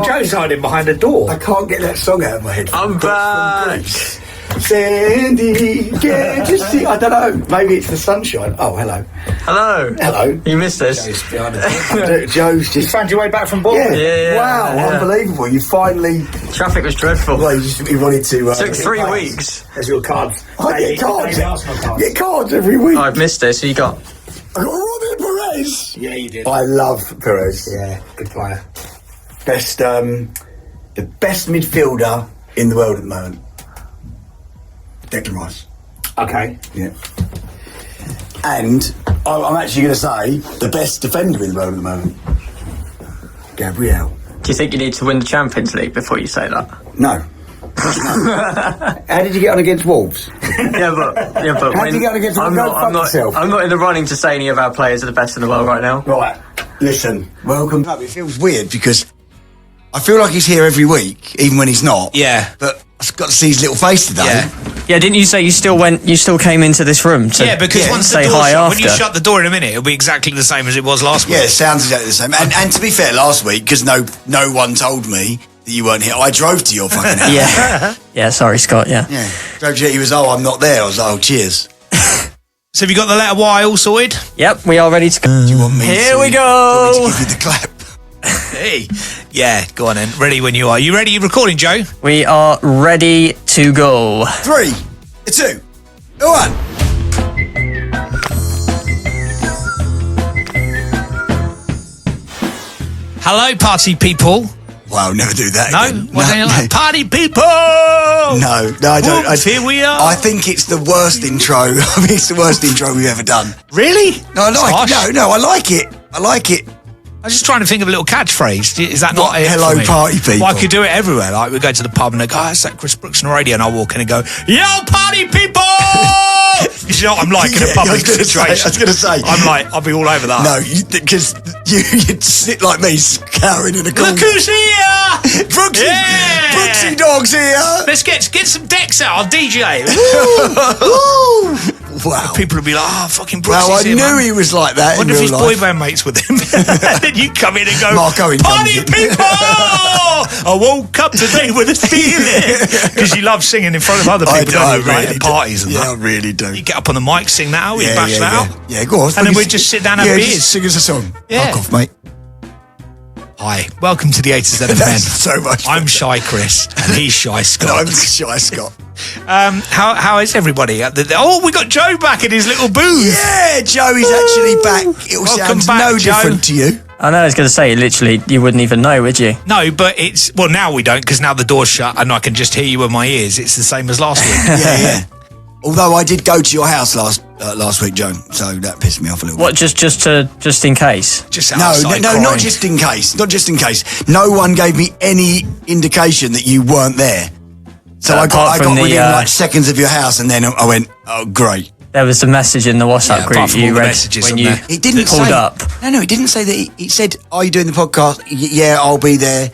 Joe's hiding behind a door. I can't get that song out of my head. I'm back. Sandy, can't you see? I don't know. Maybe it's the sunshine. Oh, hello. Hello. You missed this. Joe's behind the Joe's just Found your way back from Bolton. Yeah. Wow, unbelievable. You finally... Traffic was dreadful. Well, you wanted to... Took 3 weeks. There's your cards. I get cards. Arsenal cards. Get cards every week. I've missed this. Who you got? I got Robin Perez. Yeah, you did. I love Perez. Yeah, good player. The best midfielder in the world at the moment. Declan Rice. Okay. Yeah. And I'm actually going to say the best defender in the world at the moment. Gabriel. Do you think you need to win the Champions League before you say that? No. How did you get on against Wolves? yeah, but How did you get on against Wolves? I'm not in the running to say any of our players are the best in the world right now. Right. Listen. Welcome. It feels weird because I feel like he's here every week, even when he's not. Yeah. But I've got to see his little face today. Yeah, didn't you say you still came into this room to because once the say door hi shut, after? when you shut the door in a minute, it'll be exactly the same as it was last week. Yeah, it sounds exactly the same. And to be fair, last week, because no one told me that you weren't here, I drove to your fucking house. Yeah, sorry, Scott, yeah. Drove to you, he was, I'm not there. I was like, cheers. So have you got the letter Y all sorted? Yep, we are ready to go. Do you want me Here we Do you go! want me to give you the clap? Hey. Yeah, go on then. Ready when you are. You ready? You recording, Joe? We are ready to go. 3, 2, 1. Hello, party people. Wow, never do that No? again. What do you like? Party people! No, I don't. Oops, here we are. I think it's the worst intro. I mean, it's the worst intro we've ever done. Really? No, I like it. No, I like it. I like it. I was just trying to think of a little catchprise. Is that not it? Hello, for me? party people. Well, I could do it everywhere. Like, we go to the pub and they go, it's that Chris Brooks on the radio. And I walk in and go, yo, party people! You know what I'm like in a public situation? I was going to say. I'm like, I'll be all over that. No, because you'd sit like me, scouring in a corner. Look who's here! Brooksy, Yeah! Brooksy Dog's here. Let's get some decks out. I'll DJ. Woo! Wow. People will be like, oh, fucking Brooksy's Well, I here, knew man. he was like that. I wonder in if his real boy life. band mates with him. And then you come in and go, Mark Owen party comes in. people! I woke up today with a feeling. Because you love singing in front of other people, don't you? Like at parties and that. I really do. You get up on the mic, sing that out, you bash that out. Yeah, go on. And then we just sit down and have beers. Just sing us a song. Yeah. Fuck off, mate. Hi, welcome to the A to Z of Men. That's so much I'm fun. Shy Chris, and he's Shy Scott. And I'm Shy Scott. How is everybody? We got Joe back in his little booth. Yeah, Joe is actually back. It will Welcome sound back, no Joe. different to you. I know, I was going to say, literally, you wouldn't even know, would you? No, but now we don't, because now the door's shut and I can just hear you with my ears. It's the same as last week. Yeah. Although I did go to your house last week, Joe, so that pissed me off a little What, bit. just in case? Just No, outside not crying. just in case. Not just in case. No one gave me any indication that you weren't there. So I apart got from within the, like seconds of your house, and then I went, oh, great. There was a message in the WhatsApp Yeah, group apart from all you the read messages when on you there. It didn't pulled say, up. No, it didn't say that. It said, are you doing the podcast? Yeah, I'll be there.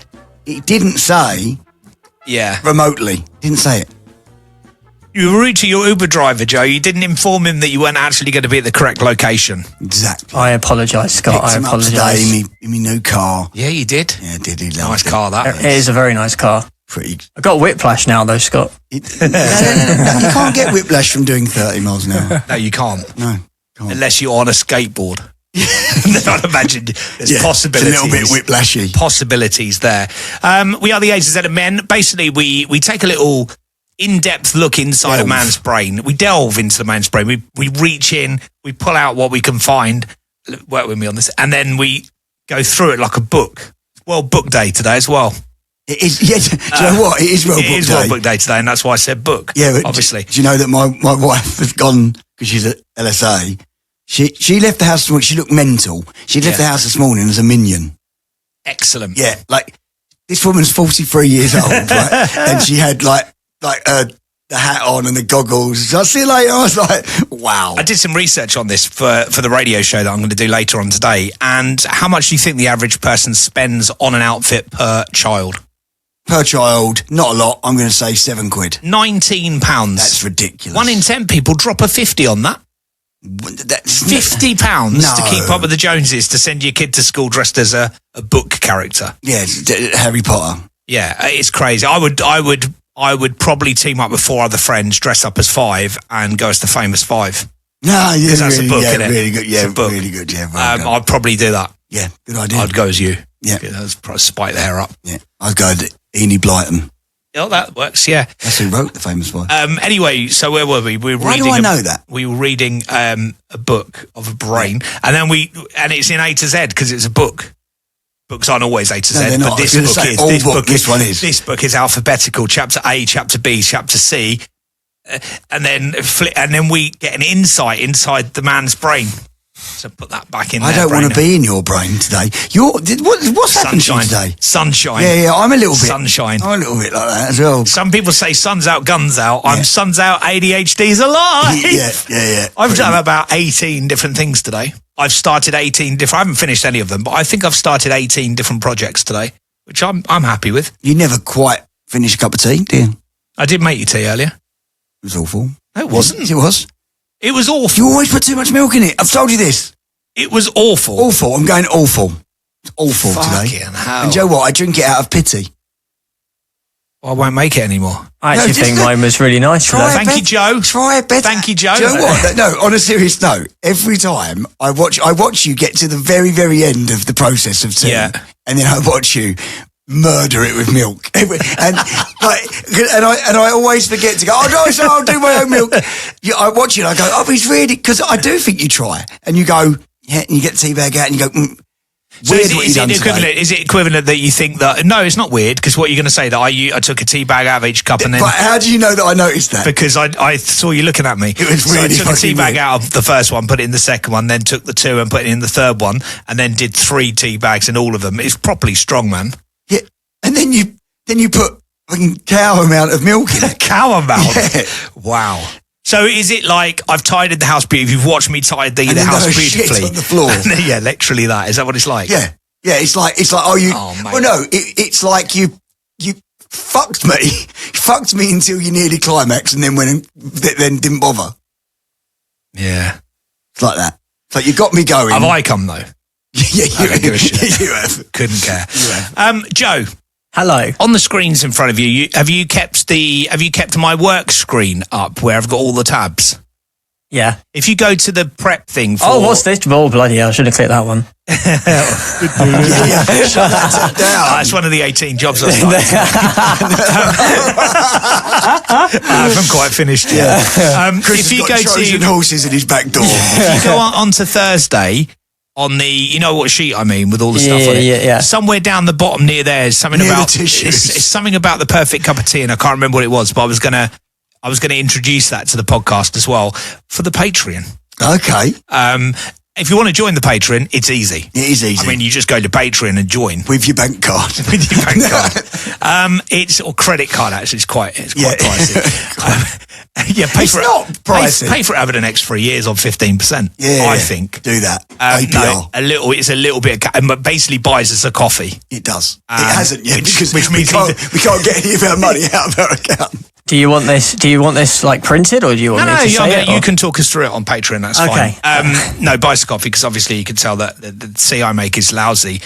It didn't say Yeah. remotely. It didn't say it. You were rude to your Uber driver, Joe. You didn't inform him that you weren't actually going to be at the correct location. Exactly. I apologise, Scott. Picked I him up today apologise. in my new car. Yeah, you did. Yeah, did he? Nice car, that. It is a very nice car. Pretty. I got whiplash now, though, Scott. No, you can't get whiplash from doing 30 miles an hour. No, you can't. No. Can't. Unless you're on a skateboard. Then I'd imagine there's possibilities. It's a little bit whiplashy. Possibilities there. We are the A to Z of Men. Basically, we take a little in-depth look inside a man's brain. We delve into the man's brain. We reach in, we pull out what we can find. Work with me on this. And then we go through it like a book. World Book Day today as well. It is, yeah, do you know what? It is World Book Day. It is World Book Day today, and that's why I said book. Yeah, but obviously. Do you know that my wife has gone, because she's at LSA, she left the house, she looked mental. She left the house this morning as a minion. Excellent. Yeah, like, this woman's 43 years old, right? And she had the hat on and the goggles. I'll see you later. I was like, wow. I did some research on this for the radio show that I'm going to do later on today. And how much do you think the average person spends on an outfit per child? Per child, not a lot. I'm going to say £7. £19. That's ridiculous. 1 in 10 people drop a 50 on that. That's £50 to No. keep up with the Joneses to send your kid to school dressed as a book character. Yeah, Harry Potter. Yeah, it's crazy. I would probably team up with 4 other friends, dress up as 5, and go as the famous 5. No, yeah, Because that's really, a book, yeah, innit? really good. Yeah, It's a book. really good. Yeah, very good. I'd probably do that. Yeah, good idea. I'd go as you. Yeah. That's probably spike the hair up. Yeah, I'd go to Enid Blyton. Oh, that works. Yeah. That's who wrote the famous one. Anyway, so where were we? We were Why reading. do I know that? We were reading a book of a brain, and then and it's in A to Z because it's a book. Books aren't always A to No, Z, they're but not. this I was book gonna is. say, all This book, book this one is. This book is alphabetical. Chapter A, Chapter B, Chapter C, and then we get an insight inside the man's brain. So put that back in. I don't want to be in your brain today. What's happened to you today? Sunshine. Yeah, I'm a little bit. Sunshine. I'm a little bit like that as well. Some people say sun's out, guns out. I'm Yeah. sun's out, ADHD's alive. Yeah. I've done about 18 different things today. I've started 18 different. I haven't finished any of them, but I think I've started 18 different projects today, which I'm happy with. You never quite finish a cup of tea, do you? I did make you tea earlier. It was awful. No, it wasn't. It was. It was awful. You always put too much milk in it. I've told you this. It was awful. Awful. I'm going awful. It's awful today. Fucking hell. And Joe, what? I drink it out of pity. I won't make it anymore. I No, actually just think let- mine was really nice Try today. it, Thank you, Joe. Try it better. Thank you, Joe. Do you know what? No, on a serious note, every time I watch you get to the very, very end of the process of tea, Yeah. and then I watch you murder it with milk, and I always forget to go. Oh no, so I'll do my own milk. I watch you and I go, oh, he's really, because I do think you try, and you go, yeah, and you get the tea bag out and you go. So Weird is what it, you is, done it today. equivalent, is it equivalent that you think that... No, it's not weird, because what you're going to say, that I took a tea bag out of each cup and then... But how do you know that I noticed that? Because I saw you looking at me. It was So I really took a tea fucking bag weird. out of the first one, put it in the second one, then took the 2 and put it in the third one, and then did 3 tea bags in all of them. It's properly strong, man. Yeah, and then you put fucking cow amount of milk in it. Cow amount. Yeah. Wow. So is it like I've tidied the house beautifully? You've watched me tidy And the then house there was shit beautifully on the floor. Yeah, literally that. Is that what it's like? Yeah, it's like oh you. Oh, mate. Well, no, it's like you fucked me, fucked me until you nearly climax, and then then didn't bother. Yeah. It's like that. So you got me going. Have I come though? Yeah, I don't give a shit. you have. Couldn't care. You have. Joe, Hello. on the screens in front of you, have you kept my work screen up where I've got all the tabs? Yeah. If you go to the prep thing for... Oh, what's this? Oh, bloody hell. I should have clicked that one. Yeah, shut that down. That's one of the 18 jobs I started. I haven't quite finished yet. Chris If you has go got Trojan to horses in his back door. if you go on to Thursday on the, you know what sheet I mean, with all the stuff on it. Yeah. Somewhere down the bottom near there is something Near the about tissues. it's something about the perfect cup of tea, and I can't remember what it was, but I was gonna introduce that to the podcast as well for the Patreon. Okay, If you want to join the Patreon, it's easy. it is easy. I mean, you just go to Patreon and join. with your bank card. With your bank card. Or credit card, actually. It's quite pricey. Pay It's for not it. pricey. Pay for it over the next 3 years on 15%. Yeah, I think. do that. No, APR. it's a little bit, but basically buys us a coffee. It does. It hasn't yet because which we means can't get any of our money out of our account. Do you want this like printed, or do you want me to say it? You or- can talk us through it on Patreon. That's Okay. fine. No, buy us a coffee because obviously you can tell that the tea I make is lousy.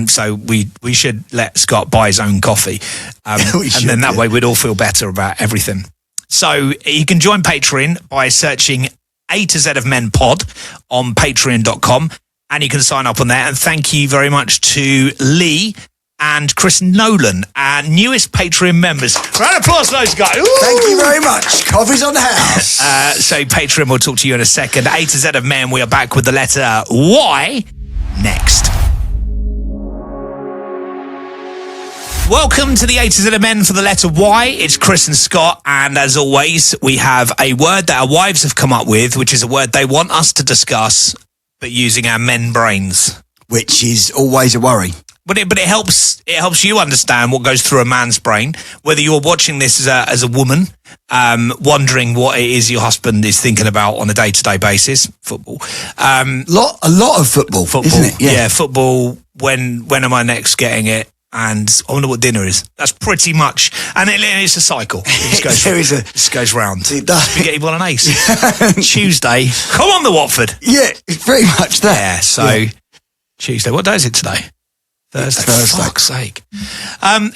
So we should let Scott buy his own coffee, and should, then that yeah. way we'd all feel better about everything. So you can join Patreon by searching A to Z of Men Pod on Patreon.com, and you can sign up on there. And thank you very much to Lee and Chris Nolan, our newest Patreon members. Round of applause for those guys. Ooh! Thank you very much. Coffee's on the house. So Patreon, we'll talk to you in a second. A to Z of Men, we are back with the letter Y next. Welcome to the A to Z of Men for the letter Y. It's Chris and Scott, and as always, we have a word that our wives have come up with, which is a word they want us to discuss, but using our men brains. Which is always a worry. But it helps you understand what goes through a man's brain, whether you're watching this as a woman, wondering what it is your husband is thinking about on a day-to-day basis, football. A lot of football, isn't it? Yeah, football. When am I next getting it? and I wonder what dinner is. That's pretty much, and it's a cycle. It just goes round. It does. Spaghetti bolognese. Tuesday. Come on, the Watford. Yeah, it's pretty much that. Yeah. So Tuesday. What day is it today? Thursday. Thursday. Fuck's sake.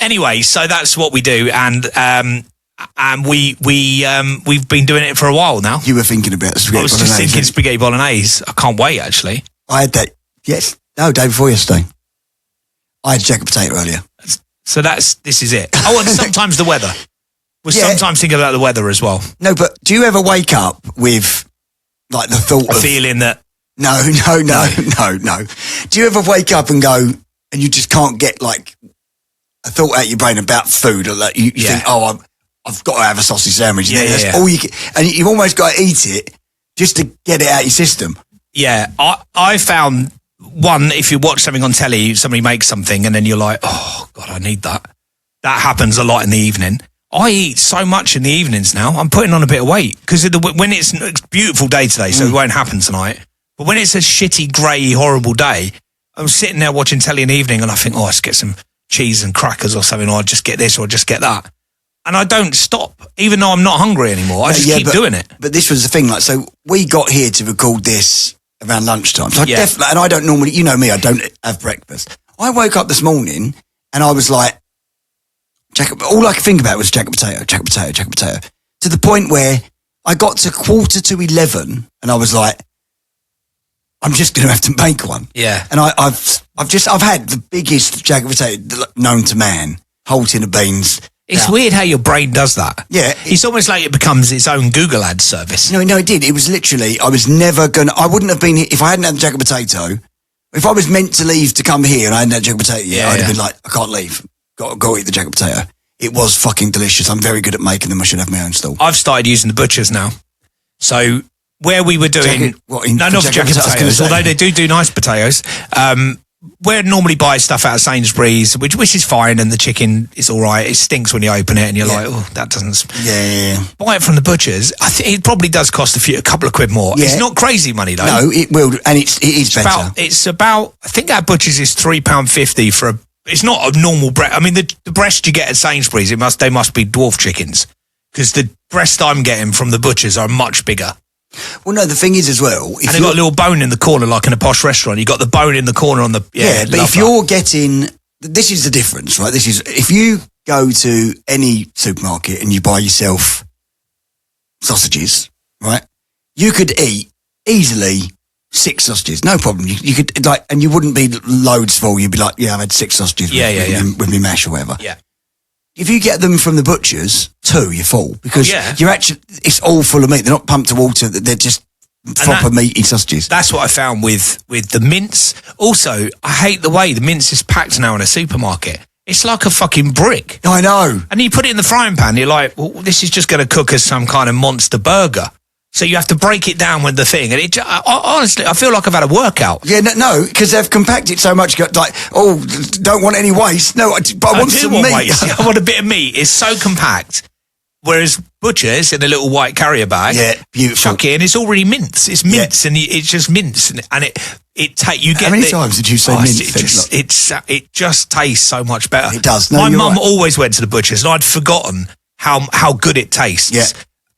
Anyway, so that's what we do, and we've been doing it for a while now. You were thinking about spaghetti I was bolognese. just thinking spaghetti bolognese. I can't wait, actually. I had that, day before yesterday. I had jacket potato earlier. So this is it. Oh, and sometimes the weather. We Yeah. sometimes think about the weather as well. No, but do you ever wake up with, like, the thought A of... feeling that, No. Do you ever wake up and go, and you just can't get, like, a thought out of your brain about food? Or, like, you think, I've got to have a sausage sandwich. And Yeah, then yeah, that's yeah. all you can... And you've almost got to eat it just to get it out of your system. yeah, I found one, if you watch something on telly, somebody makes something and then you're like, oh, God, I need that. That happens a lot in the evening. I eat so much in the evenings now. I'm putting on a bit of weight because when it's a beautiful day today, so it won't happen tonight. But when it's a shitty, grey, horrible day, I'm sitting there watching telly in the evening and I think, let's get some cheese and crackers or something, or I'll just get this or I'll just get that. And I don't stop, even though I'm not hungry anymore. I just keep doing it. But this was the thing, like, so we got here to record this around lunchtime. So I Yeah. definitely, and I don't normally, you know me, I don't have breakfast. I woke up this morning and I was like, all I could think about was jacket potato. To the point where I got to 11:15 and I was like, I'm just going to have to make one. Yeah. And I've had the biggest jacket potato known to man, whole tin of beans. It's weird how your brain does that. Yeah. It's almost like it becomes its own Google Ads service. No, it did. It was literally, I wouldn't have been here, if I hadn't had the jacket potato, if I was meant to leave to come here and I hadn't had jacket potato yet, I'd have been like, I can't leave. Got to go eat the jacket potato. It was fucking delicious. I'm very good at making them. I should have my own stall. I've started using the butchers now. So where we were doing... not for jacket potatoes, although they do nice potatoes. Where normally buy stuff out of Sainsbury's, which is fine, and the chicken is all right. It stinks when you open it and you're like, that doesn't... Yeah. Buy it from the butchers. I think it probably does cost a couple of quid more. Yeah. It's not crazy money though. No, it will, and it is better. It's about, I think our butchers is £3.50 for a... It's not a normal breast. I mean, the breast you get at Sainsbury's, they must be dwarf chickens, because the breast I'm getting from the butchers are much bigger. Well, no, the thing is as well... And they've got a little bone in the corner, like in a posh restaurant. You got the bone in the corner on the... Yeah, but if you're getting... This is the difference, right? This is... If you go to any supermarket and you buy yourself sausages, right? You could eat easily 6 sausages, no problem. You could, like, and you wouldn't be loads full. You'd be like, I've had 6 sausages with me mash or whatever. Yeah. If you get them from the butchers, 2, you're full, because you're actually, it's all full of meat. They're not pumped to water. They're just proper meaty sausages. That's what I found with the mince. Also, I hate the way the mince is packed now in a supermarket. It's like a fucking brick. I know. And you put it in the frying pan, you're like, well, this is just going to cook as some kind of monster burger. So you have to break it down with the thing. And honestly, I feel like I've had a workout. Yeah, no, because they've compacted so much. Like, don't want any waste. No, but I want some meat. Waste. I want a bit of meat. It's so compact. Whereas butchers in a little white carrier bag, beautiful. chuck it in, it's already mince. It's mince, and it's just mince, and you get. How many times did you say mince? It just tastes so much better. It does. No, My mum right. always went to the butchers, and I'd forgotten how good it tastes. Yeah.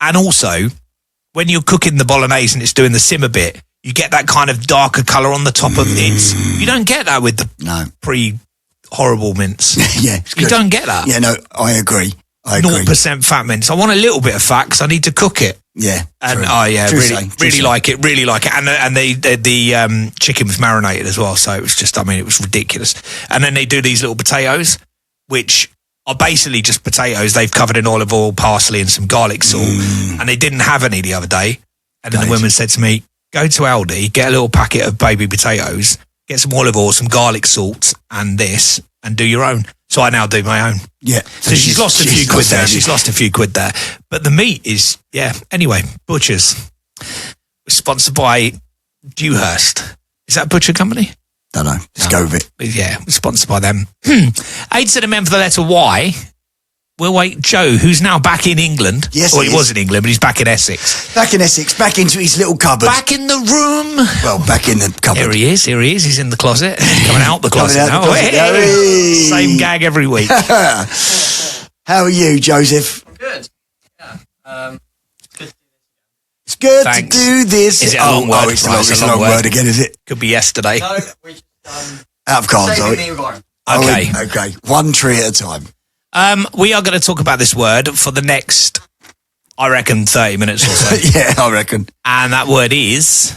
And also, when you're cooking the bolognese and it's doing the simmer bit, you get that kind of darker colour on the top of it. You don't get that with the pre-horrible mince. Yeah, you don't get that. Yeah, no, I agree. 0% fat mince. I want a little bit of fat because I need to cook it. Yeah, and true. Really like it. And the chicken was marinated as well, so it was just, it was ridiculous. And then they do these little potatoes, which are basically just potatoes they've covered in olive oil, parsley, and some garlic salt. And they didn't have any the other day. And then the woman said to me, "Go to Aldi, get a little packet of baby potatoes, get some olive oil, some garlic salt, and this, and do your own." So I now do my own. Yeah. So she's lost a few quid there. She's lost a few quid there. But the meat is, Anyway, Butchers. We're sponsored by Dewhurst. Is that a butcher company? Don't know. Just go with it. Yeah, we're sponsored by them. 8 to the men for the letter Y. we'll wait Joe, who's now back in England. Yes, Well, he he is. was in England, but he's back in Essex. Back in Essex, back into his little cupboard. Back in the room. Well, back in the cupboard. Here he is. He's in the closet. Coming out the closet Coming out now. the closet. Hey! Hey! Same gag every week. How are you, Joseph? Good. Yeah. It's good Thanks. to do this. Is it a long word? It's, Right, it's a long word again, is it? Could be yesterday. No, we just Out of cards, saving sorry. the environment. Okay. Okay. One tree at a time. We are going to talk about this word for the next, I reckon, 30 minutes or so. Yeah, I reckon. And that word is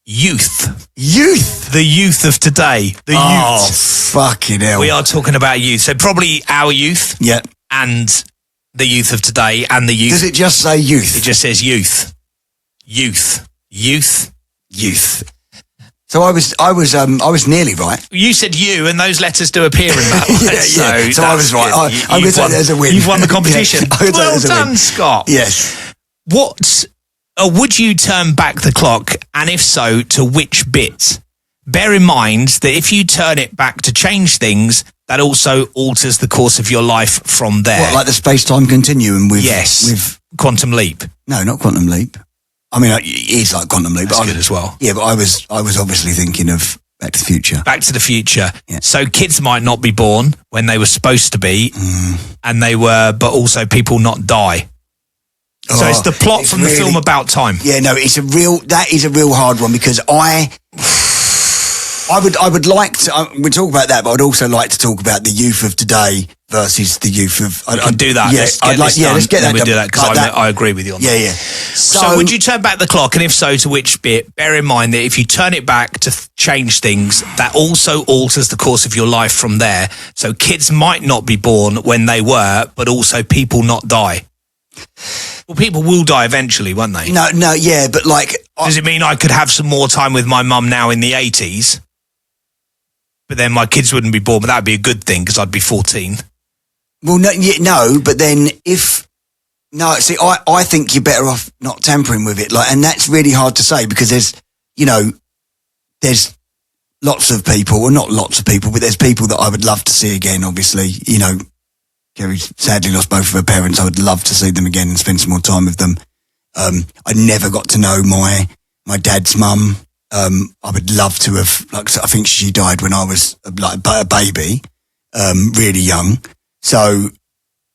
youth. Youth. The youth of today. The Oh, youth. fucking hell. We are talking about youth. So probably our youth Yeah. and the youth of today and the youth. Does it just say youth? It just says youth. Youth. Youth. Youth. So I was nearly right. You said you, and those letters do appear in that. Yeah. So I was right. I'm going to take it as a win. You've won the competition. Yeah, I'm gonna take it Well as a win. done, Scott. Yes. What would you turn back the clock, and if so, to which bit? Bear in mind that if you turn it back to change things, that also alters the course of your life from there. What, like the space-time continuum with... Yes. With, Quantum leap. no, not Quantum Leap. I mean, it is like Quantum Leap. That's but good as well. Yeah, but I was obviously thinking of Back to the Future. Back to the Future. Yeah. So kids might not be born when they were supposed to be, and they were, but also people not die. So it's the plot it's from the really- film About Time. Yeah, no, that is a real hard one because I would like to, we talk about that, but I'd also like to talk about the youth of today versus the youth of... We can do that. Yeah, Let's get I'd like, this yeah, done, let's get then that we do done. that because Like that. I agree with you on Yeah, that. yeah. So would you turn back the clock, and if so, to which bit? Bear in mind that if you turn it back to change things, that also alters the course of your life from there. So kids might not be born when they were, but also people not die. Well, people will die eventually, won't they? No, yeah, but like... Does it mean I could have some more time with my mum now in the 80s? But then my kids wouldn't be born, but that'd be a good thing because I'd be 14. Well, no, but then if... No, see, I think you're better off not tampering with it. Like, and that's really hard to say because there's lots of people, well, not lots of people, but there's people that I would love to see again, obviously. Kerry sadly lost both of her parents. I would love to see them again and spend some more time with them. I never got to know my dad's mum. I would love to have, like, I think she died when I was like a baby, really young. So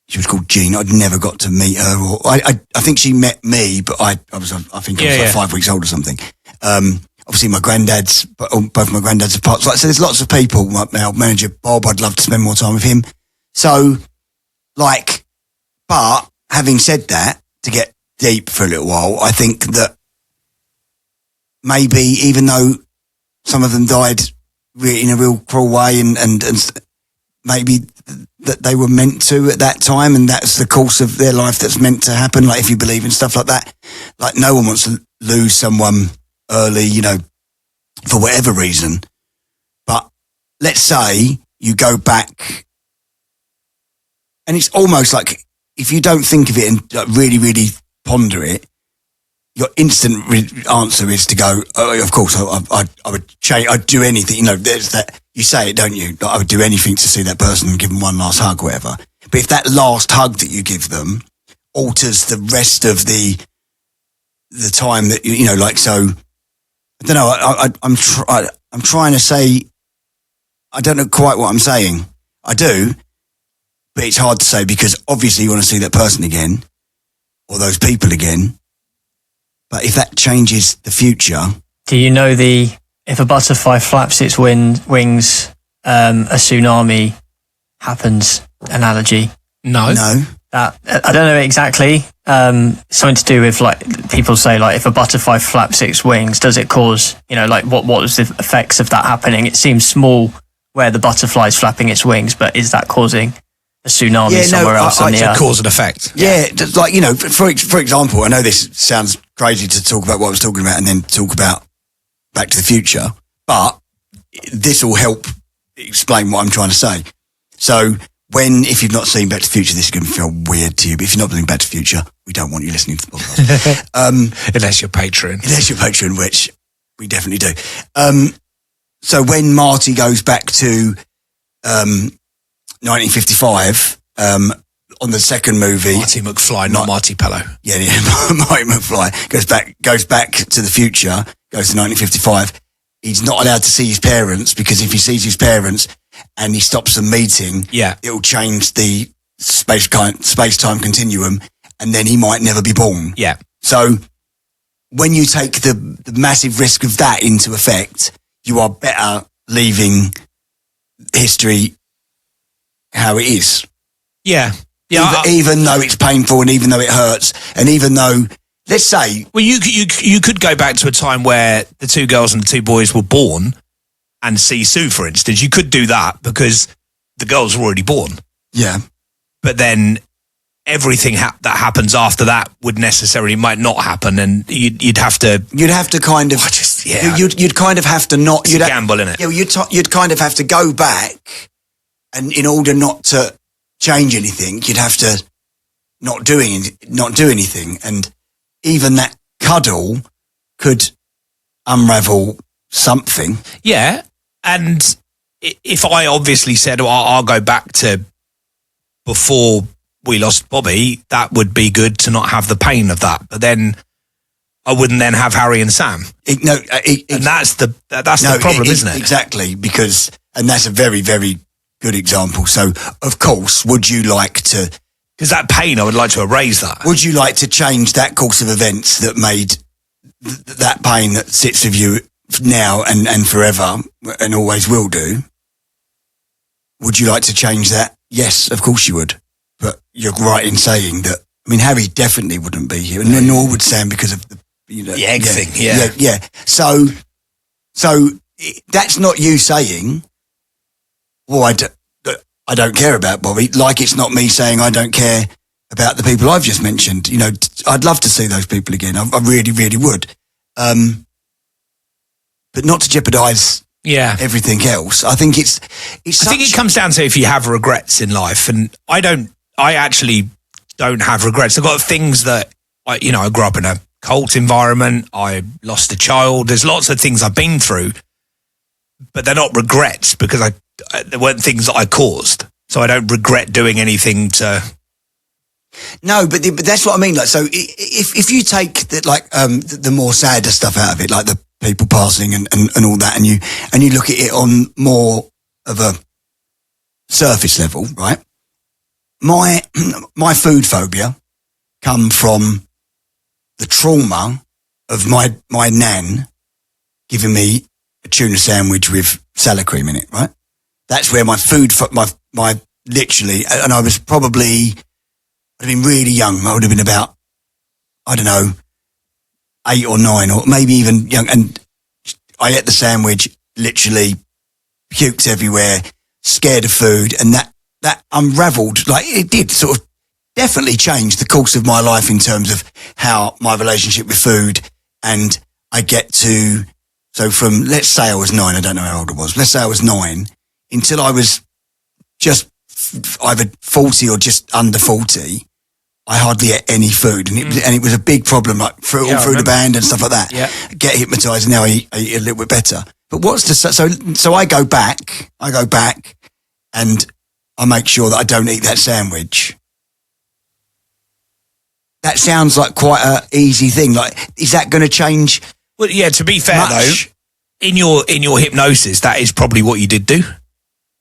she was called Jean. I'd never got to meet her, or I think she met me, but I was like 5 weeks old or something. Obviously both my granddads are parts. Like, so there's lots of people. My manager Bob, I'd love to spend more time with him. So, like, but having said that, to get deep for a little while, I think that maybe even though some of them died in a real cruel way and maybe that they were meant to at that time and that's the course of their life that's meant to happen, like if you believe in stuff like that, like no one wants to lose someone early, for whatever reason. But let's say you go back and it's almost like if you don't think of it and like, really, really ponder it, your instant answer is to go, oh, of course, I would change, I'd do anything. There's that, you say it, don't you? Like, I would do anything to see that person and give them one last hug or whatever. But if that last hug that you give them alters the rest of the time that, like, so, I don't know, I'm trying to say, I don't know quite what I'm saying. I do, but it's hard to say because obviously you want to see that person again or those people again. But if that changes the future... Do you know if a butterfly flaps its wings, a tsunami happens analogy? No. That, I don't know exactly. Something to do with, like, people say, like, if a butterfly flaps its wings, does it cause, like, what was the effects of that happening? It seems small where the butterfly's flapping its wings, but is that causing a tsunami somewhere else on the earth? Cause and effect. Yeah, just like, for example, I know this sounds crazy to talk about what I was talking about and then talk about Back to the Future, but this will help explain what I'm trying to say. So if you've not seen Back to the Future, this is going to feel weird to you, but if you're not doing Back to the Future, we don't want you listening to the podcast. Unless you're Patreon. Unless you're Patreon, which we definitely do. So when Marty goes back to 1955, on the second movie, Marty McFly, not Marty Pello. yeah, Marty McFly goes back to the future, goes to 1955. He's not allowed to see his parents because if he sees his parents and he stops them meeting, it'll change the space-time continuum, and then he might never be born. Yeah. So when you take the massive risk of that into effect, you are better leaving history how it is. Yeah. Yeah. Even though it's painful and even though it hurts and even though, let's say... Well, you could go back to a time where the two girls and the two boys were born and see Sue, for instance. You could do that because the girls were already born. Yeah. But then everything that happens after that might not happen, and you'd have to kind of you'd kind of have to not you'd gamble in it. Yeah, you'd kind of have to go back, and in order not to change anything, you'd have to not do anything, and even that cuddle could unravel something. Yeah, and if I obviously said, well, I'll go back to before we lost Bobby, that would be good to not have the pain of that. But then I wouldn't then have Harry and Sam. And that's the problem, isn't it? Exactly, and that's a very, very good example. So, of course, would you like to... Because that pain, I would like to erase that. Would you like to change that course of events that made that pain that sits with you now and forever and always will do? Would you like to change that? Yes, of course you would. But you're right in saying that. I mean, Harry definitely wouldn't be here, and nor would Sam because of the egg thing. Yeah. So that's not you saying, "Well, I don't care about Bobby." Like it's not me saying I don't care about the people I've just mentioned. You know, I'd love to see those people again. I really, really would. But not to jeopardise everything else. I think it's. I think it comes down to if you have regrets in life, and I actually don't have regrets. I've got things that I grew up in a cult environment. I lost a child. There's lots of things I've been through, but they're not regrets because there weren't things that I caused. So I don't regret doing anything to. No, but that's what I mean. Like, so if you take the more sadder stuff out of it, like the people passing and all that, and you look at it on more of a surface level, right? My food phobia come from the trauma of my nan giving me a tuna sandwich with salad cream in it, right? That's where my food, my literally, and I was probably, I'd have been really young. I would have been about, I don't know, 8 or 9 or maybe even young. And I ate the sandwich, literally puked everywhere, scared of food. And that unraveled, like it did sort of definitely change the course of my life in terms of how my relationship with food. And I get to, so from, let's say I was 9, I don't know how old I was. Let's say I was 9 until I was just either 40 or just under 40. I hardly ate any food, and it was a big problem, like through the band and stuff like that. Yeah. Get hypnotised, and now I eat a little bit better. But so I go back, and I make sure that I don't eat that sandwich. That sounds like quite a easy thing. Like, is that going to change? Well, yeah. To be fair, much? though, in your hypnosis, that is probably what you did do.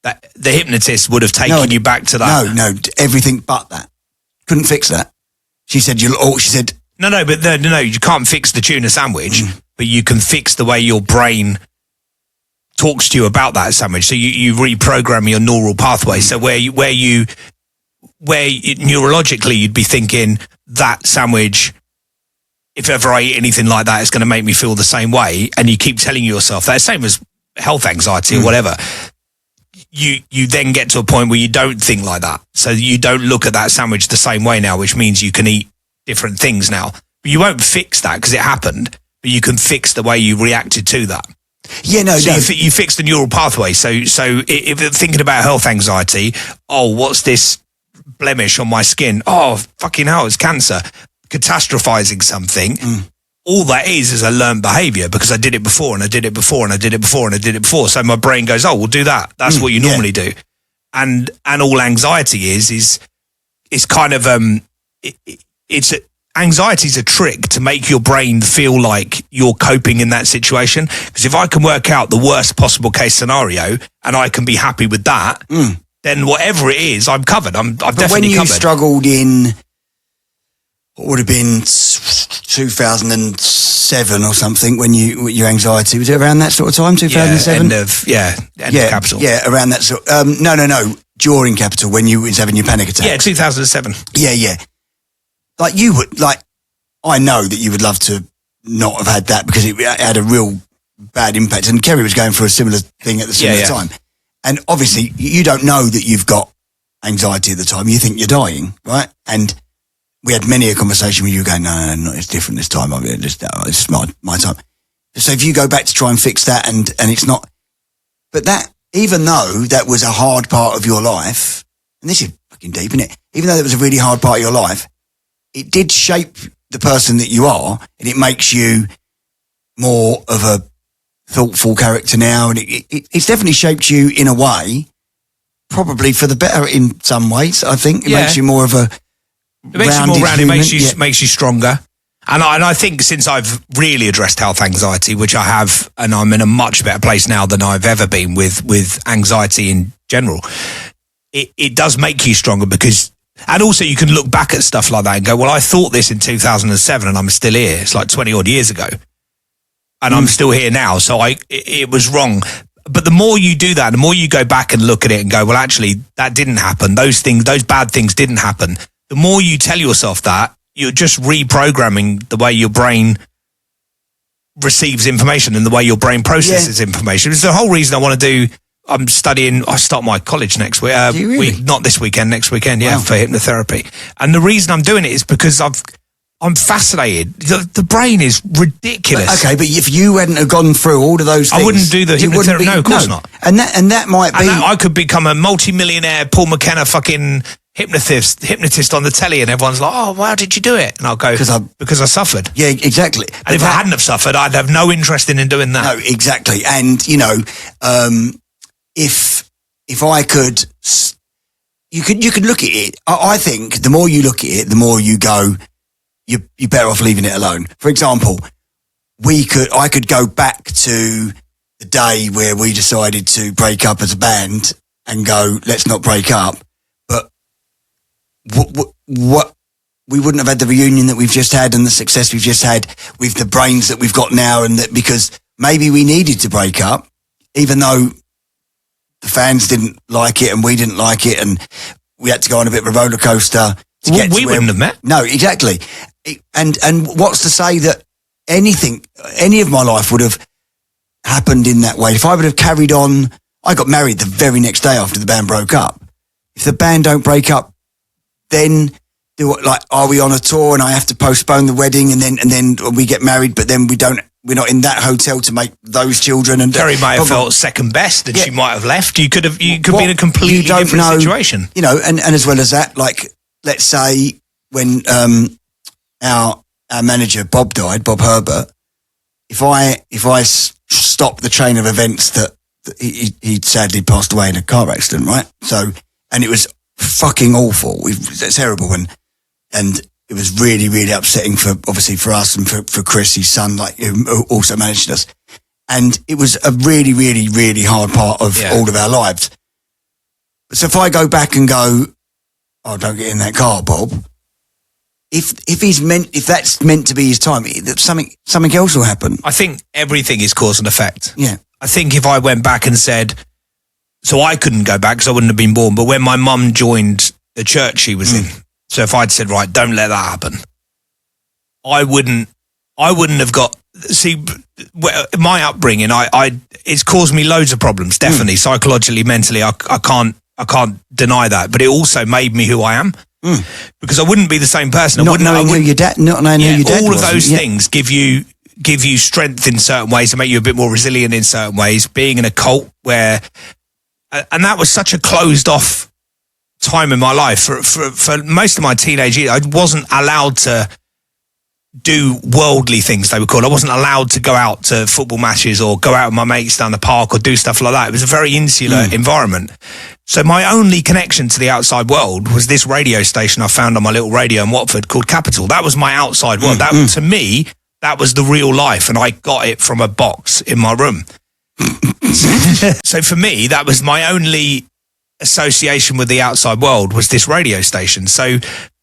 That the hypnotist would have taken you back to that. No, everything but that. Couldn't fix that. She said, No, but you can't fix the tuna sandwich, but you can fix the way your brain talks to you about that sandwich. So you reprogram your neural pathway. So where neurologically you'd be thinking that sandwich, if ever I eat anything like that, it's going to make me feel the same way. And you keep telling yourself that, same as health anxiety or whatever. You then get to a point where you don't think like that. So you don't look at that sandwich the same way now, which means you can eat different things now. But you won't fix that because it happened, but you can fix the way you reacted to that. Yeah, You fix the neural pathway. So if thinking about health anxiety, what's this blemish on my skin? Oh, fucking hell, it's cancer. Catastrophizing something. All that is a learned behavior because I did it before and I did it before and I did it before and I did it before. So my brain goes, we'll do that. That's what you normally do. and all anxiety is kind of anxiety's a trick to make your brain feel like you're coping in that situation. Because if I can work out the worst possible case scenario and I can be happy with that, then whatever it is, I'm covered. I've definitely when you covered. struggled in, what would have been 2007 or something, when your anxiety, was it around that sort of time, 2007? End of Capital. Yeah, around that sort. No, during Capital, when you was having your panic attacks. Yeah, 2007. Yeah. Like you would, I know that you would love to not have had that, because it had a real bad impact. And Kerry was going through a similar thing at the similar time. And obviously, you don't know that you've got anxiety at the time. You think you're dying, right? And we had many a conversation where you go, no, it's different this time. This is my time. So if you go back to try and fix that, and it's not, but that, even though that was a hard part of your life, and this is fucking deep, isn't it? Even though that was a really hard part of your life, it did shape the person that you are, and it makes you more of a thoughtful character now. And it's definitely shaped you in a way, probably for the better in some ways. I think it makes you more of a, it makes you more rounded, makes you stronger. And I think since I've really addressed health anxiety, which I have, and I'm in a much better place now than I've ever been with anxiety in general, it does make you stronger, because, and also you can look back at stuff like that and go, well, I thought this in 2007 and I'm still here. It's like 20 odd years ago. And I'm still here now. So it was wrong. But the more you do that, the more you go back and look at it and go, well, actually, that didn't happen. Those bad things didn't happen. The more you tell yourself that, you're just reprogramming the way your brain receives information and the way your brain processes information. It's the whole reason I want to do, I start my college next week. Do you really? Not this weekend, next weekend, Wow. for hypnotherapy. And the reason I'm doing it is because I'm fascinated. The brain is ridiculous. Okay, but if you hadn't have gone through all of those things, I wouldn't do the you wouldn't hypnotherapy. No, of course not. And that might be. And I could become a multi-millionaire Paul McKenna fucking hypnotist on the telly, and everyone's like, oh, how did you do it? And I'll go, because I suffered. Yeah, exactly. And if I hadn't have suffered, I'd have no interest in doing that. No, exactly. And, if I could, you could look at it. I think the more you look at it, the more you go, you're better off leaving it alone. For example, I could go back to the day where we decided to break up as a band and go, let's not break up. But what we wouldn't have had the reunion that we've just had and the success we've just had with the brains that we've got now, and that because maybe we needed to break up, even though the fans didn't like it and we didn't like it, and we had to go on a bit of a roller coaster. We wouldn't have met. No, exactly. And what's to say that any of my life would have happened in that way? If I would have carried on, I got married the very next day after the band broke up. If the band don't break up, then are we on a tour and I have to postpone the wedding, and then we get married, but then we're not in that hotel to make those children. And Kerry might have felt second best, and she might have left. You could be in a completely different situation. And as well as that, like, let's say when our manager Bob died, Bob Herbert, if I stopped the chain of events that he'd sadly passed away in a car accident, right? So, and it was fucking awful. It's terrible, and it was really, really upsetting for us and for Chris, his son, like, who also managed us. And it was a really, really, really hard part of all of our lives. So if I go back and go, oh, don't get in that car, Bob. If that's meant to be his time, something else will happen. I think everything is cause and effect. Yeah. I think if I went back and said, so I couldn't go back because I wouldn't have been born, but when my mum joined the church she was in, so if I'd said, right, don't let that happen, I wouldn't have got, see, my upbringing, it's caused me loads of problems, definitely, psychologically, mentally, I can't deny that, but it also made me who I am. Because I wouldn't be the same person. Not knowing who your dad all was. Of those things give you strength in certain ways to make you a bit more resilient in certain ways. Being in a cult where, and that was such a closed off time in my life for most of my teenage years. I wasn't allowed to do worldly things, they were called. I wasn't allowed to go out to football matches or go out with my mates down the park or do stuff like that. It was a very insular environment. So my only connection to the outside world was this radio station I found on my little radio in Watford called Capital. That was my outside world. That, to me, that was the real life, and I got it from a box in my room. So for me, that was my only association with the outside world, was this radio station. So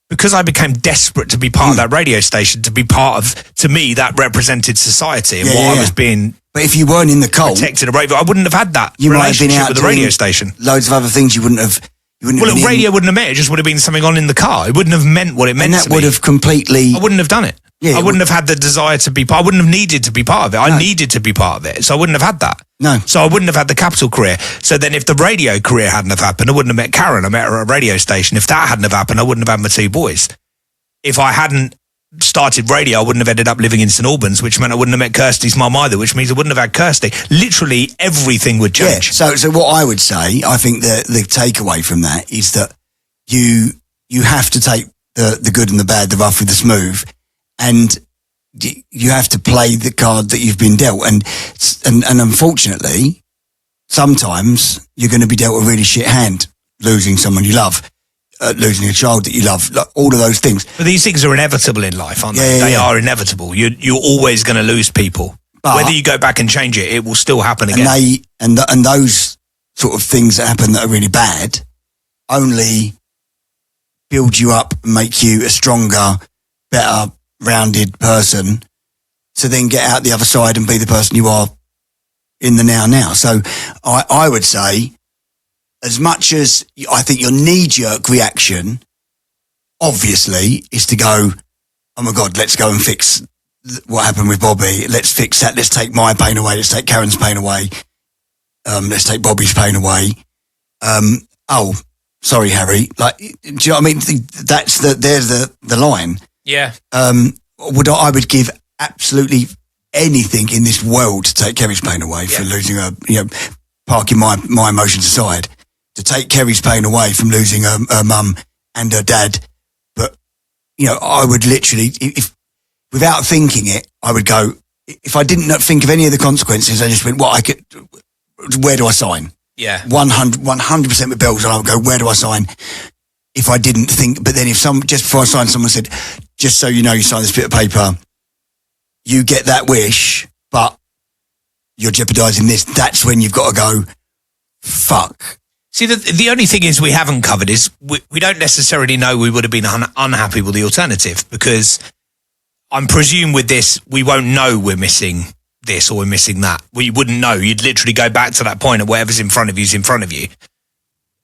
because I became desperate to be part of that radio station, to be part of, to me, that represented society and I was being But if you weren't in the cold, protected, I wouldn't have had that you might have been relationship out with the radio station. Loads of other things you wouldn't have. Well, radio wouldn't have meant it. Just would have been something on in the car. It wouldn't have meant what it meant. And that would have completely. I wouldn't have done it. Yeah, I wouldn't have had the desire to be part. I wouldn't have needed to be part of it. I needed to be part of it, so I wouldn't have had that. No. So I wouldn't have had the Capital career. So then, if the radio career hadn't have happened, I wouldn't have met Karen. I met her at a radio station. If that hadn't have happened, I wouldn't have had my two boys. If I hadn't started radio, I wouldn't have ended up living in St Albans, which meant I wouldn't have met Kirsty's mum either, which means I wouldn't have had Kirsty. Literally everything would change. Yeah. So what I would say, I think the takeaway from that is that you have to take the good and the bad, the rough with the smooth, and you have to play the card that you've been dealt. And unfortunately, sometimes you're going to be dealt a really shit hand, losing someone you love. Losing a child that you love, like, all of those things. But these things are inevitable in life, aren't they? They are inevitable. You're always going to lose people. But whether you go back and change it, it will still happen again. And those sort of things that happen that are really bad only build you up and make you a stronger, better, rounded person to then get out the other side and be the person you are in the now. So I would say, as much as I think your knee-jerk reaction, obviously, is to go, oh my God, let's go and fix what happened with Bobby. Let's fix that. Let's take my pain away. Let's take Karen's pain away. Let's take Bobby's pain away. Oh, sorry, Harry. Like, do you know what I mean? There's the line. Yeah. I would give absolutely anything in this world to take Kerry's pain away for losing her, parking my emotions aside, to take Kerry's pain away from losing her mum and her dad. But, I would literally, if without thinking it, I would go, if I didn't think of any of the consequences, I just went, where do I sign? Yeah. 100% with bells, and I would go, where do I sign? If I didn't think, but then if just before I signed, someone said, just so you know, you signed this bit of paper, you get that wish, but you're jeopardising this, that's when you've got to go, fuck. See, the only thing is we haven't covered is we don't necessarily know we would have been unhappy with the alternative, because I'm presume with this, we won't know we're missing this or we're missing that. We wouldn't know. You'd literally go back to that point of whatever's in front of you is in front of you.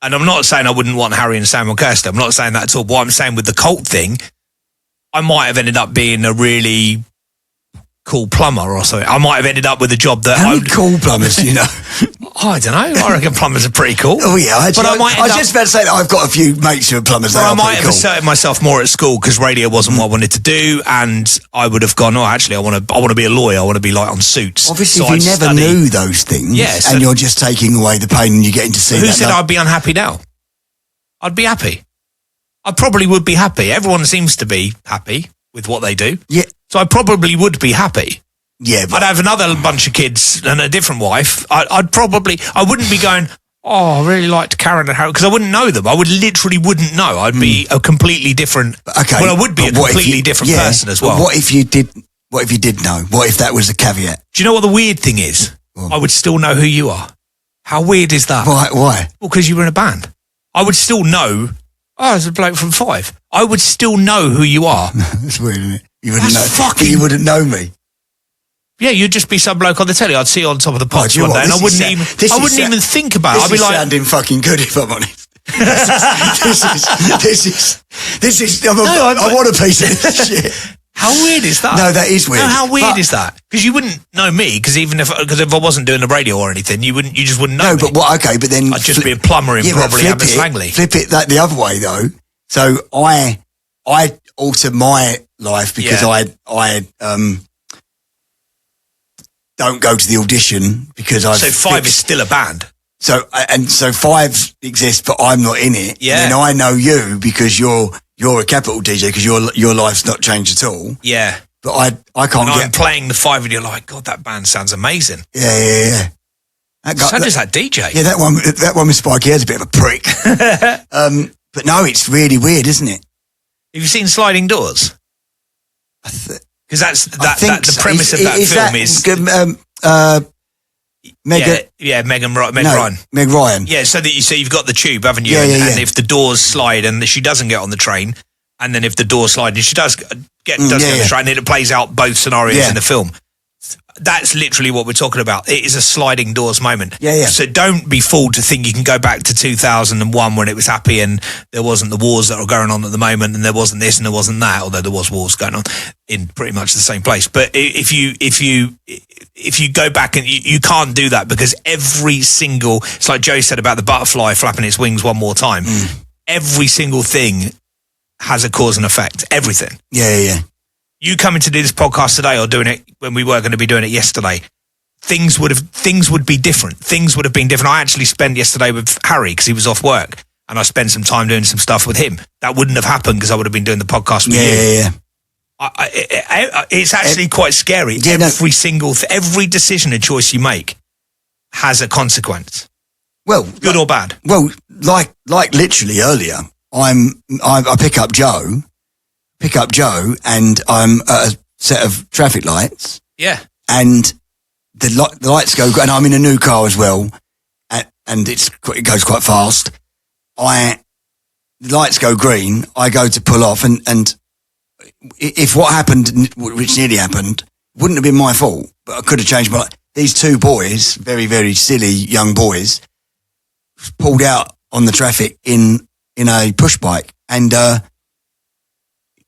And I'm not saying I wouldn't want Harry and Sam or Kirsty. I'm not saying that at all. What I'm saying with the cult thing, I might have ended up being a really cool plumber or something. I might have ended up with a job that... How many cool plumbers, I don't know. I reckon plumbers are pretty cool. Oh, yeah. I was just about to say that I've got a few mates who are plumbers. I might have asserted myself more at school because radio wasn't what I wanted to do, and I would have gone, actually, I want to be a lawyer. I want to be like on Suits. Obviously, if you never knew those things, and you're just taking away the pain and you're getting to see Who said I'd be unhappy now? I'd be happy. I probably would be happy. Everyone seems to be happy with what they do. Yeah. So I probably would be happy. Yeah, I'd have another bunch of kids and a different wife. I wouldn't be going, I really liked Karen and Harry, because I wouldn't know them. I literally wouldn't know. I'd be a completely different, I would be a completely different person as well. What if you did know? What if that was a caveat? Do you know what the weird thing is? I would still know who you are. How weird is that? Why? Well, because you were in a band. I would still know, there's a bloke from Five. I would still know who you are. That's weird, isn't it? You wouldn't That's know. fucking... You wouldn't know me. Yeah, you'd just be some bloke on the telly. I'd see you on top of the pops one day, and I wouldn't even think about it. I'd be like, sounding fucking good, if I'm honest. This is. I want a piece of this shit. How weird is that? No, that is weird. No, how weird is that? Because you wouldn't know me, because if I wasn't doing the radio or anything, you just wouldn't know. No, but what? Okay, but then I'd just be a plumber in probably Abbotts Langley. Flip it the other way though. So I alter my life because I don't go to the audition because So Five is still a band. So Five exists, but I'm not in it. Yeah. And then I know you because you're a Capital DJ because your life's not changed at all. Yeah. but I can't And get. I'm playing the 5 and you're like, God, that band sounds amazing. Yeah. That guy, So does that DJ. Yeah, that one with Spikey Head's a bit of a prick. But no, it's really weird, isn't it? Have you seen Sliding Doors? Because that's the premise of that film is Meg Ryan. Meg Ryan. Yeah, so you've got the tube, haven't you? Yeah, and if the doors slide and she doesn't get on the train, and then if the doors slide and she does get on the train, then it plays out both scenarios in the film. That's literally what we're talking about. It is a sliding doors moment. Yeah. So don't be fooled to think you can go back to 2001 when it was happy and there wasn't the wars that are going on at the moment, and there wasn't this and there wasn't that, although there was wars going on in pretty much the same place. But if you go back and you can't do that, because every single, it's like Joe said about the butterfly flapping its wings one more time. Every single thing has a cause and effect. Everything. Yeah. You coming to do this podcast today or doing it when we were going to be doing it yesterday, things would be different. Things would have been different. I actually spent yesterday with Harry because he was off work, and I spent some time doing some stuff with him. That wouldn't have happened because I would have been doing the podcast with you. Yeah. It's actually quite scary. Every decision and choice you make has a consequence. Well, good or bad. Well, like literally earlier, I pick up Joe, and I'm at a set of traffic lights. Yeah. And the lights go, and I'm in a new car as well, and it goes quite fast. The lights go green. I go to pull off, and if what happened, which nearly happened, wouldn't have been my fault, but I could have changed my life. These two boys, very, very silly young boys, pulled out on the traffic in a push bike, and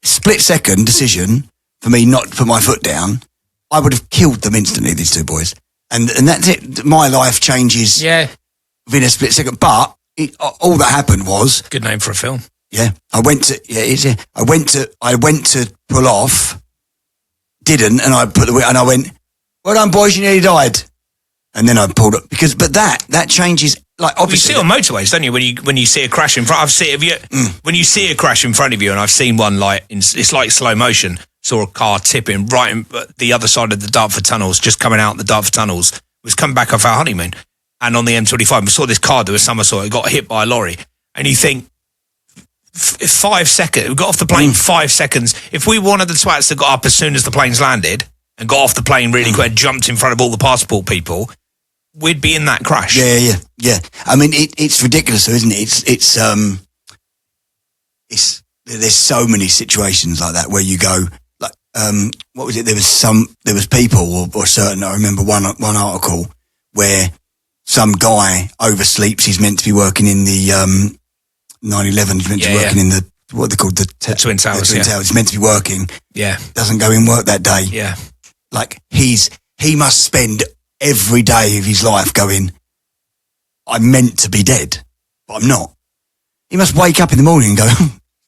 split second decision for me not to put my foot down. I would have killed them instantly, these two boys. And that's it. My life changes within a split second. But all that happened was... Good name for a film. Yeah. I went to pull off, didn't, and I went, well done, boys, you nearly died. And then I pulled up but that changes. Like, obviously, you see it on motorways, don't you? When you see a crash in front, when you see a crash in front of you, and I've seen one it's like slow motion. Saw a car tipping right in the other side of the Dartford tunnels, just coming out the Dartford tunnels. Was coming back off our honeymoon, and on the M25, we saw this car do a somersault. It got hit by a lorry, and you think 5 seconds. We got off the plane 5 seconds. If we were one of the twats that got up as soon as the planes landed and got off the plane really quick, and jumped in front of all the passport people, we'd be in that crash. Yeah. I mean, it's ridiculous, though, isn't it? There's so many situations like that where you go, like, what was it? There was people or certain. I remember one article where some guy oversleeps. He's meant to be working in the 9/11. He's meant to be working in the what they called the Twin Towers. The Twin Towers. He's meant to be working. Yeah. Doesn't go in work that day. Yeah. Like he must spend every day of his life going, I'm meant to be dead, but I'm not. He must wake up in the morning and go,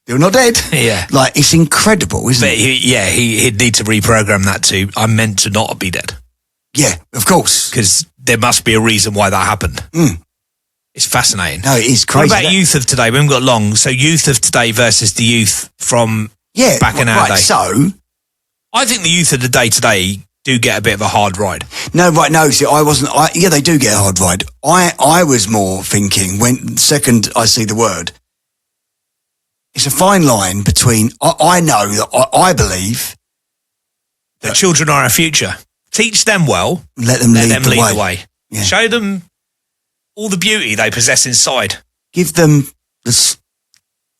you're not dead. Yeah. Like, it's incredible, isn't it? He'd need to reprogram that to, I'm meant to not be dead. Yeah, of course. Because there must be a reason why that happened. It's fascinating. No, it is crazy. What about youth of today? We haven't got long. So youth of today versus the youth from back in our day. So, I think the youth of the day today do get a bit of a hard ride. No, see, I wasn't. Yeah, they do get a hard ride. I was more thinking when second I see the word, it's a fine line between. I know that I believe that children are our future. Teach them well. Let them lead the way. Yeah. Show them all the beauty they possess inside. Give them the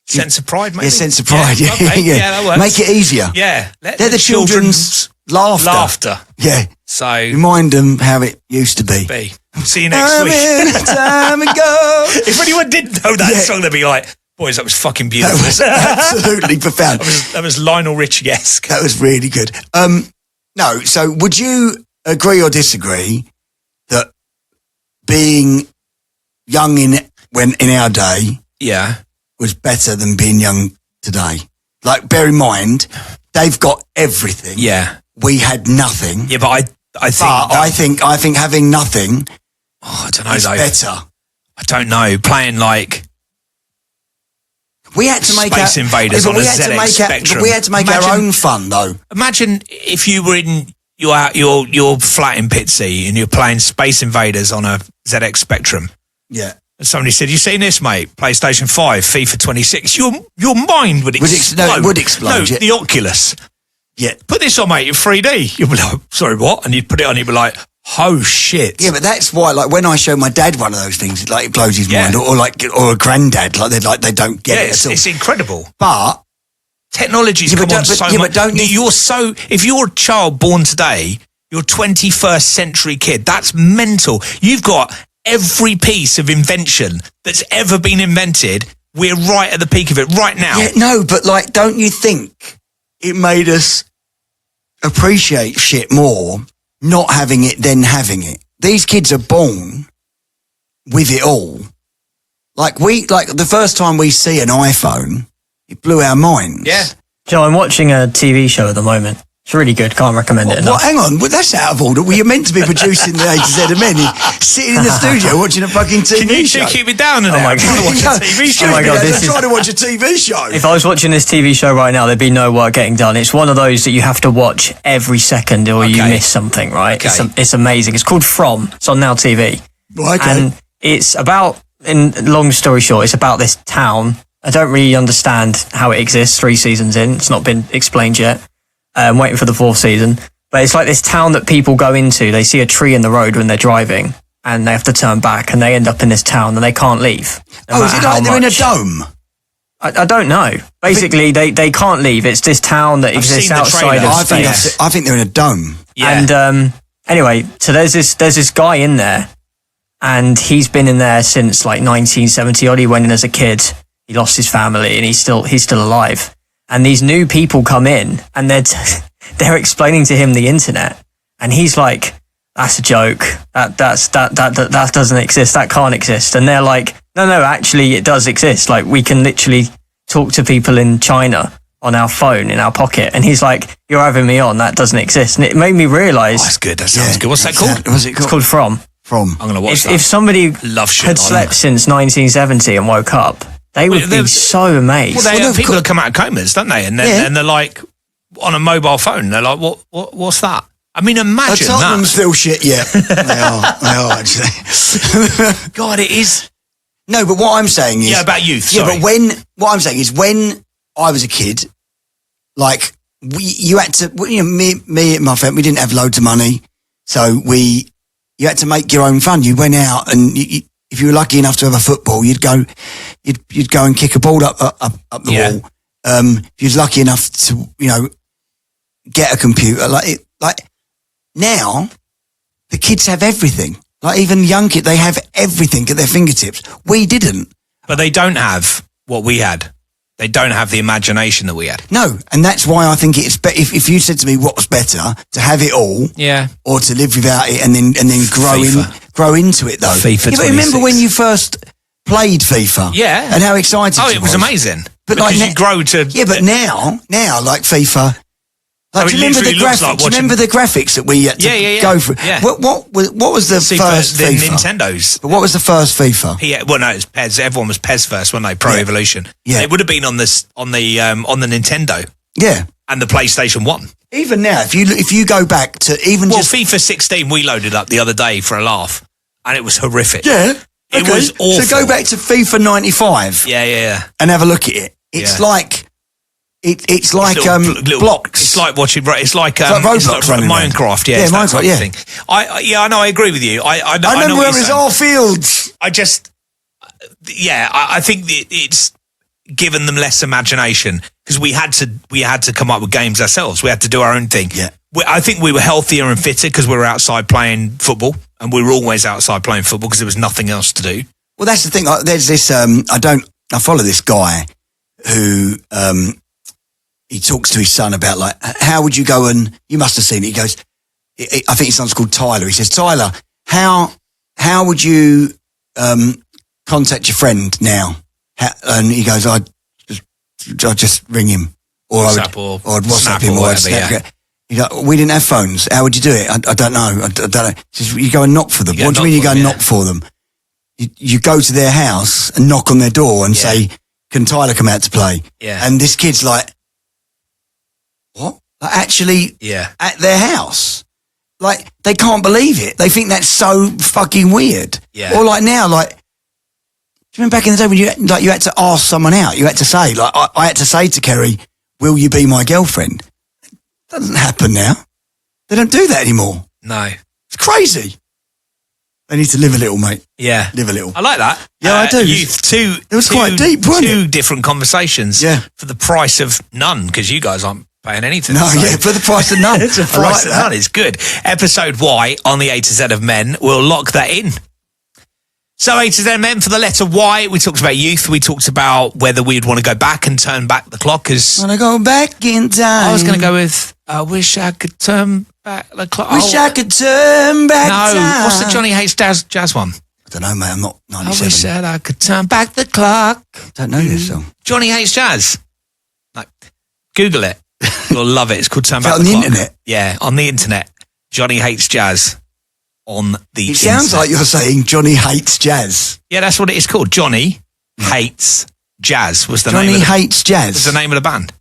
sense of pride, maybe. Yeah, sense of pride. Yeah, okay. Yeah, that works. Make it easier. Yeah, they're the children's laughter. Yeah. So remind them how it used to be. See you next week. Time ago. If anyone didn't know that song, they'd be like, boys, that was fucking beautiful. That was absolutely profound. That was Lionel Richie-esque. That was really good. No, so would you agree or disagree that being young in our day was better than being young today? Like, bear in mind, they've got everything. Yeah. We had nothing. Yeah, but I think having nothing I don't know, is better. I don't know. Playing like... We had to make Space Invaders on a ZX Spectrum. We had to make our own fun, though. Imagine if you were in your flat in Pitsea and you're playing Space Invaders on a ZX Spectrum. Yeah. And somebody said, "You seen this, mate? PlayStation 5, FIFA 26. Your mind would explode. No, it would explode. No, Yeah. the Oculus. Yeah. Put this on, mate, in 3D. You'll be like, sorry, what? And you'd put it on, you'd be like, oh, shit. Yeah, but that's why, like, when I show my dad one of those things, like, it blows his mind. Or a granddad, like, they don't get it at all. It's incredible. But technology's come on so much. If you're a child born today, you're a 21st century kid. That's mental. You've got every piece of invention that's ever been invented. We're right at the peak of it right now. Yeah, no, but like, don't you think it made us appreciate shit more not having it than having it? These kids are born with it all. Like the first time we see an iPhone, it blew our minds. Yeah. Joe, I'm watching a TV show at the moment. It's really good. Can't recommend it enough. Well, hang on. Well, that's out of order. Well, you're meant to be producing the A to Z of Men. You're sitting in the studio watching a fucking TV Can you show. keep it down? Oh my God. I'm trying to watch a TV show. Oh my God, I'm this is- trying to watch a TV show. If I was watching this TV show right now, there'd be no work getting done. It's one of those that you have to watch every second or you Okay. miss something, right? Okay. It's amazing. It's called From. It's on Now TV. Well, okay. And it's about, in long story short, it's about this town. I don't really understand how it exists 3 seasons in. It's not been explained yet. I'm waiting for the 4th season. But it's like this town that people go into. They see a tree in the road when they're driving and they have to turn back and they end up in this town and they can't leave. No Is it matter like how they're in a much. dome? I don't know. Basically, they can't leave. It's this town that exists seen the outside trailer. of I space. think they're in a dome. Yeah. And anyway, so there's this guy in there, and he's been in there since like 1970 odd. He went in as a kid. He lost his family, and he's still alive. And these new people come in, and they're explaining to him the internet, and he's like, "That's a joke. That doesn't exist. That can't exist." And they're like, "No, actually, it does exist. Like, we can literally talk to people in China on our phone in our pocket." And he's like, "You're having me on. That doesn't exist." And it made me realise That's good. That sounds good. What's that called? What's it it's called? called From. From. I'm going to watch that. If somebody Love shit had like slept that. since 1970 and woke up, they would be so amazed. Well, people that come out of comas, don't they? And then they're like on a mobile phone. They're like, what's that? I mean, imagine Tottenham's that. still shit, yeah. They are actually. God, it is. No, but what I'm saying is... Yeah, about youth, Yeah, sorry. but what I'm saying is when I was a kid, like, you had to... Me and my family, we didn't have loads of money, so you had to make your own fun. You went out and if you were lucky enough to have a football, you'd go and kick a ball up the wall. If you was lucky enough to, get a computer, like now, the kids have everything. Like even young kids, they have everything at their fingertips. We didn't. But they don't have what we had. They don't have the imagination that we had. No, and that's why I think it's better. If you said to me, "What's better, to have it all, Yeah. or to live without it and then FIFA. grow into it?" Though, FIFA but remember 26. when you first played FIFA? Yeah. and how excited? Oh, you it was amazing. But because like you grow to... Yeah, but now like FIFA. Like, Oh, do it you remember the literally looks graphics? like Do you remember the graphics that we had to Yeah. go through? Yeah. What was the See, first the FIFA? Nintendos. But what was the first FIFA? Yeah, well, no, it was PES. Everyone was PES first, when they Pro Yeah. Evolution. Yeah. It would have been on the Nintendo Yeah. and the PlayStation 1. Even now, if you go back to even Well, just FIFA 16 we loaded up the other day for a laugh, and it was horrific. yeah, It was awful. So go back to FIFA 95 Yeah. and have a look at it. It's Yeah. like it's like Little blocks. It's like watching. It's like Roblox running around. Minecraft. Yeah, Yeah, it's that Minecraft, type yeah. of thing. I know. I agree with you. I know. I remember know when what it was you're all saying. fields. I just, yeah, I think it's given them less imagination because we had to come up with games ourselves. We had to do our own thing. Yeah. I think we were healthier and fitter because we were outside playing football, and we were always outside playing football because there was nothing else to do. Well, that's the thing. There's this. I follow this guy who he talks to his son about like, how would you go and you must have seen it. He goes, I think his son's called Tyler. He says, Tyler, how would you contact your friend now? And he goes, I'd just ring him, or WhatsApp or I'd WhatsApp Snap him, or or I'd whatever, Snap. yeah. He's like, we didn't have phones. How would you do it? I don't know. I don't know. He says, you go and knock for them. You go What do you mean you knock go for and them, knock for them? You go to their house and knock on their door and say, can Tyler come out to play? Yeah. And this kid's like, what? Like, actually Yeah. at their house. Like, they can't believe it. They think that's so fucking weird. Yeah. Or like now, like, do you remember back in the day when you had to ask someone out? You had to say, like, I had to say to Kerry, will you be my girlfriend? It doesn't happen now. They don't do that anymore. No. It's crazy. They need to live a little, mate. Yeah. Live a little. I like that. Yeah, I do. It was quite deep, wasn't Two it? different conversations. Yeah. For the price of none, because you guys aren't paying anything. No, so. yeah, for the price of none. It's a I price like of none. It's good. Episode Y on the A to Z of Men. We'll lock that in. So A to Z of Men for the letter Y. We talked about youth. We talked about whether we'd want to go back and turn back the clock. Because Want to go back in time. I was going to go with, I wish I could turn back the clock. Wish I could turn back No, time. what's the Johnny Hates jazz one? I don't know, mate. I'm not I 97. wish that I could turn back the clock. Don't know this song. Johnny Hates Jazz. Like, Google it. You'll love it. It's called Turn Is Back that the on the Clock. internet? Yeah, on the internet. Johnny Hates Jazz on the It sounds internet. like you're saying Johnny hates jazz. Yeah, that's what it is called. Johnny Hates Jazz was the Johnny name of the, hates jazz. was the name of the band.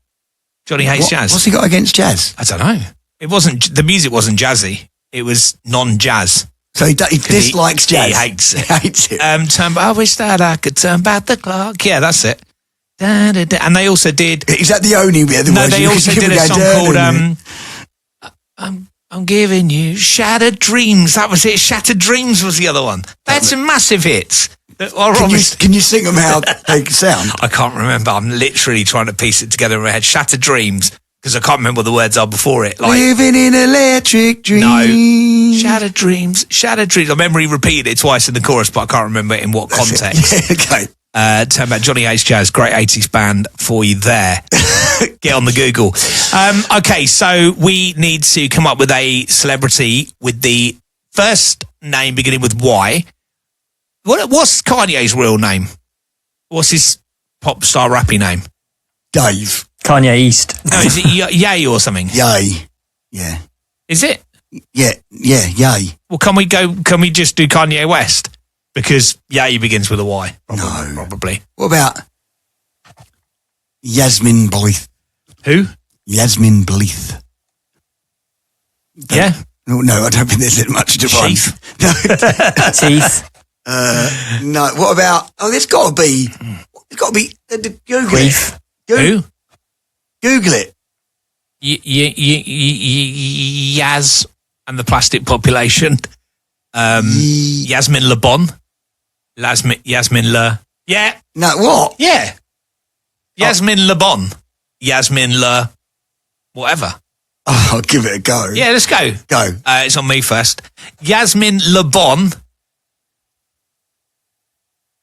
Johnny Hates Jazz. What's he got against jazz? I don't know. It wasn't, the music wasn't jazzy. It was non-jazz. So he dislikes jazz. He hates it. He hates it. I wish that I could turn back the clock. Yeah, that's it. Da, da, da. And they also did. Is that the only bit? No, they also did a song called I'm Giving You Shattered Dreams. That was it. Shattered Dreams was the other one. They had some massive hits. That are obviously- Can you sing them how they sound? I can't remember. I'm literally trying to piece it together in my head. Shattered Dreams, because I can't remember what the words are before it. Like, Living in electric dreams. no, Shattered Dreams, Shattered Dreams. I remember he repeated it twice in the chorus, but I can't remember in what context. Yeah, okay. Turn back Johnny Hates Jazz, great 80s band for you there. Get on the Google. Okay, so we need to come up with a celebrity with the first name beginning with Y. What's Kanye's real name? What's his pop star rappy name? Dave. Kanye East. No, is it Yay or something? Yay. Yeah. Is it? Yeah. Yeah. Yay. Well, can we just do Kanye West? Because Yay begins with a Y. Probably. What about Yasmin Bleeth? Who? Yasmin Bleeth. Yeah. No, I don't think there's much to find. Sheath. Teeth. No. What about? Oh, there's got to be. Google Grief. it. Who? Google it. Yaz and the Plastic Population. Yasmin Le Bon. Yasmin Le. Yeah. No. What? Yeah. Yasmin Le Bon. Yasmin Le. Whatever. Oh, I'll give it a go. Yeah, let's go. Go. It's on me first. Yasmin Le Bon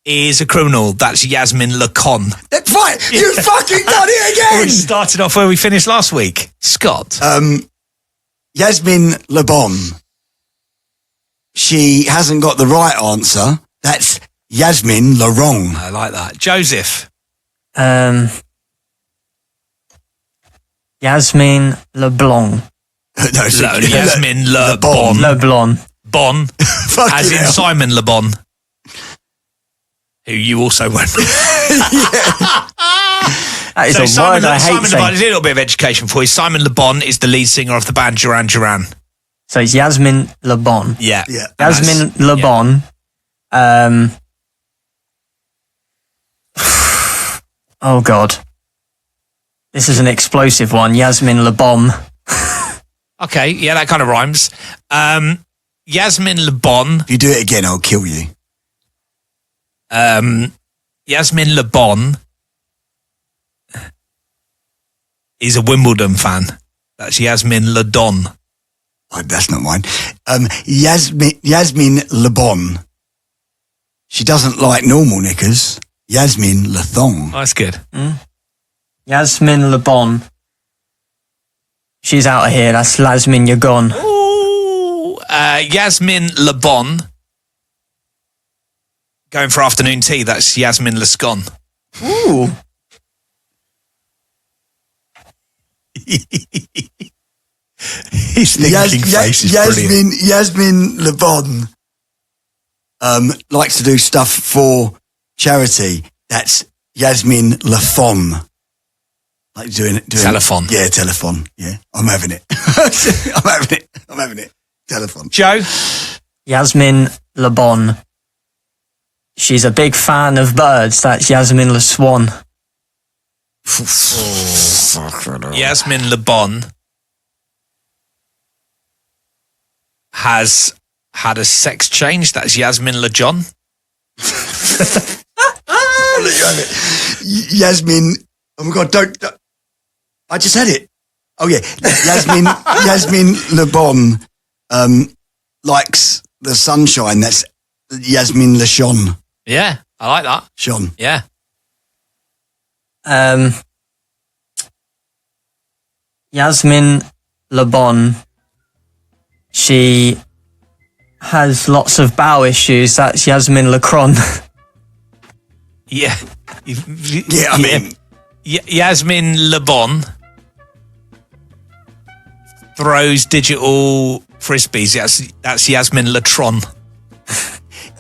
is a criminal. That's Yasmin Le Con. That's right. You fucking done it We again. started off where we finished last week. Scott. Yasmin Le Bon. She hasn't got the right answer. That's Yasmin Le Wrong. I like that. Joseph. Yasmin LeBlanc. No, Yasmin Le Bon. LeBlanc. Bon. Fucking As in hell. Simon Le Bon. Who you also went with. That is So a Simon, word I hate Simon Le Bon, saying. is a little bit of education for you. Simon Le Bon is the lead singer of the band Duran Duran. So it's Yasmin LeBon. Yeah. Yeah. Yasmin LeBon. Oh God. This is an explosive one. Yasmin LeBon. Okay, yeah, that kind of rhymes. Yasmin Le Bon. If you do it again, I'll kill you. Yasmin Le Bon is a Wimbledon fan. That's Yasmin Le Don. Oh, that's not mine. Yasmin Le Bon. She doesn't like normal knickers. Yasmin Le Thong. Oh, that's good. Yasmin LeBon. She's out of here. That's Lasmin, you're gone. Ooh, Yasmin Le Bon. Going for afternoon tea. That's Yasmin Le Scone. Ooh. His thinking face is brilliant. Yasmin Le Bon likes to do stuff for charity. That's Yasmin Lafon. Like doing Telephone. Yeah, telephone. Yeah, I'm having it. I'm having it. Telephone. Joe? Yasmin Le Bon. She's a big fan of birds. That's Yasmin Le Swan. Yasmin Le Bon has had a sex change. That's Yasmin Le John. Yasmin. Oh my God! Don't. I just had it. Oh yeah, Yasmin Le Bon likes the sunshine. That's Yasmin Le Shon. Yeah, I like that. Shon. Yeah. Yasmin Le Bon. She has lots of bowel issues. That's Yasmin Le Cron. Yeah. Yeah, I mean, Yasmin Le Bon throws digital frisbees. That's Yasmin Latron.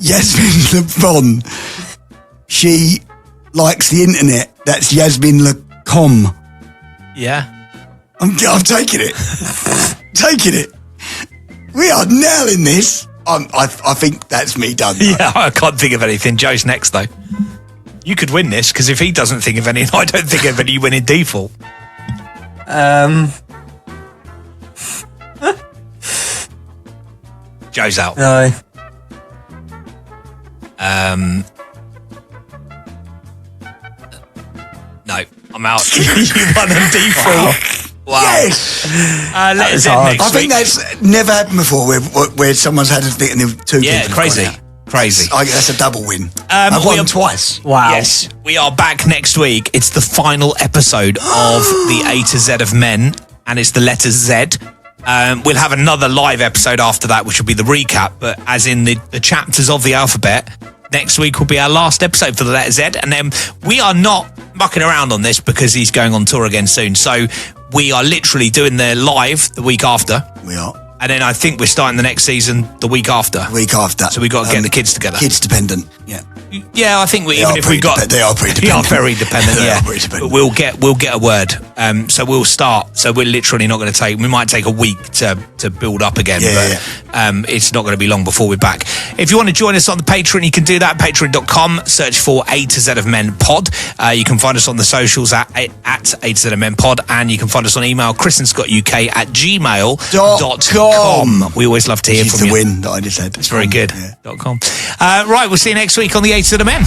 Yasmin Le Bon. She likes the internet. That's Yasmin Le Com. Yeah. I'm taking it. Taking it. We are nailing this. I think that's me done. Yeah, I can't think of anything. Joe's next, though. You could win this, because if he doesn't think of any, I don't think of any, you win in default. Joe's out. No. No, I'm out. You won in default. Wow. Yes. Let us in hard. next I think week. that's never happened before where someone's had a thing and there were two Yeah, people. crazy. have gone out. Crazy. That's a double win. I've we won are- twice. Wow. Yes, we are back next week. It's the final episode of the A to Z of Men, and it's the letter Z. We'll have another live episode after that, which will be the recap, but as in the chapters of the alphabet. Next week will be our last episode for the letter Z, and then we are not mucking around on this because he's going on tour again soon. So we are literally doing the live the week after, We are. and then I think we're starting the next season the week after. Week after. So we got to get the kids together. Kids dependent. Yeah. Yeah, I think They even are if we got they are pretty we are dependent. very dependent. They Yeah, are pretty dependent. but we'll get a word. So we'll start. So we're literally not going to take. We might take a week to build up again. Yeah, but it's not going to be long before we're back. If you want to join us on the Patreon, you can do that. Patreon.com. Search for A to Z of Men Pod. You can find us on the socials at A to Z of Men Pod, and you can find us on email chrisandscottuk@gmail.com. We always love to hear Which is from the you. win that I just had. It's very good. Yeah. .com. Right, we'll see you next week on the A to the Men.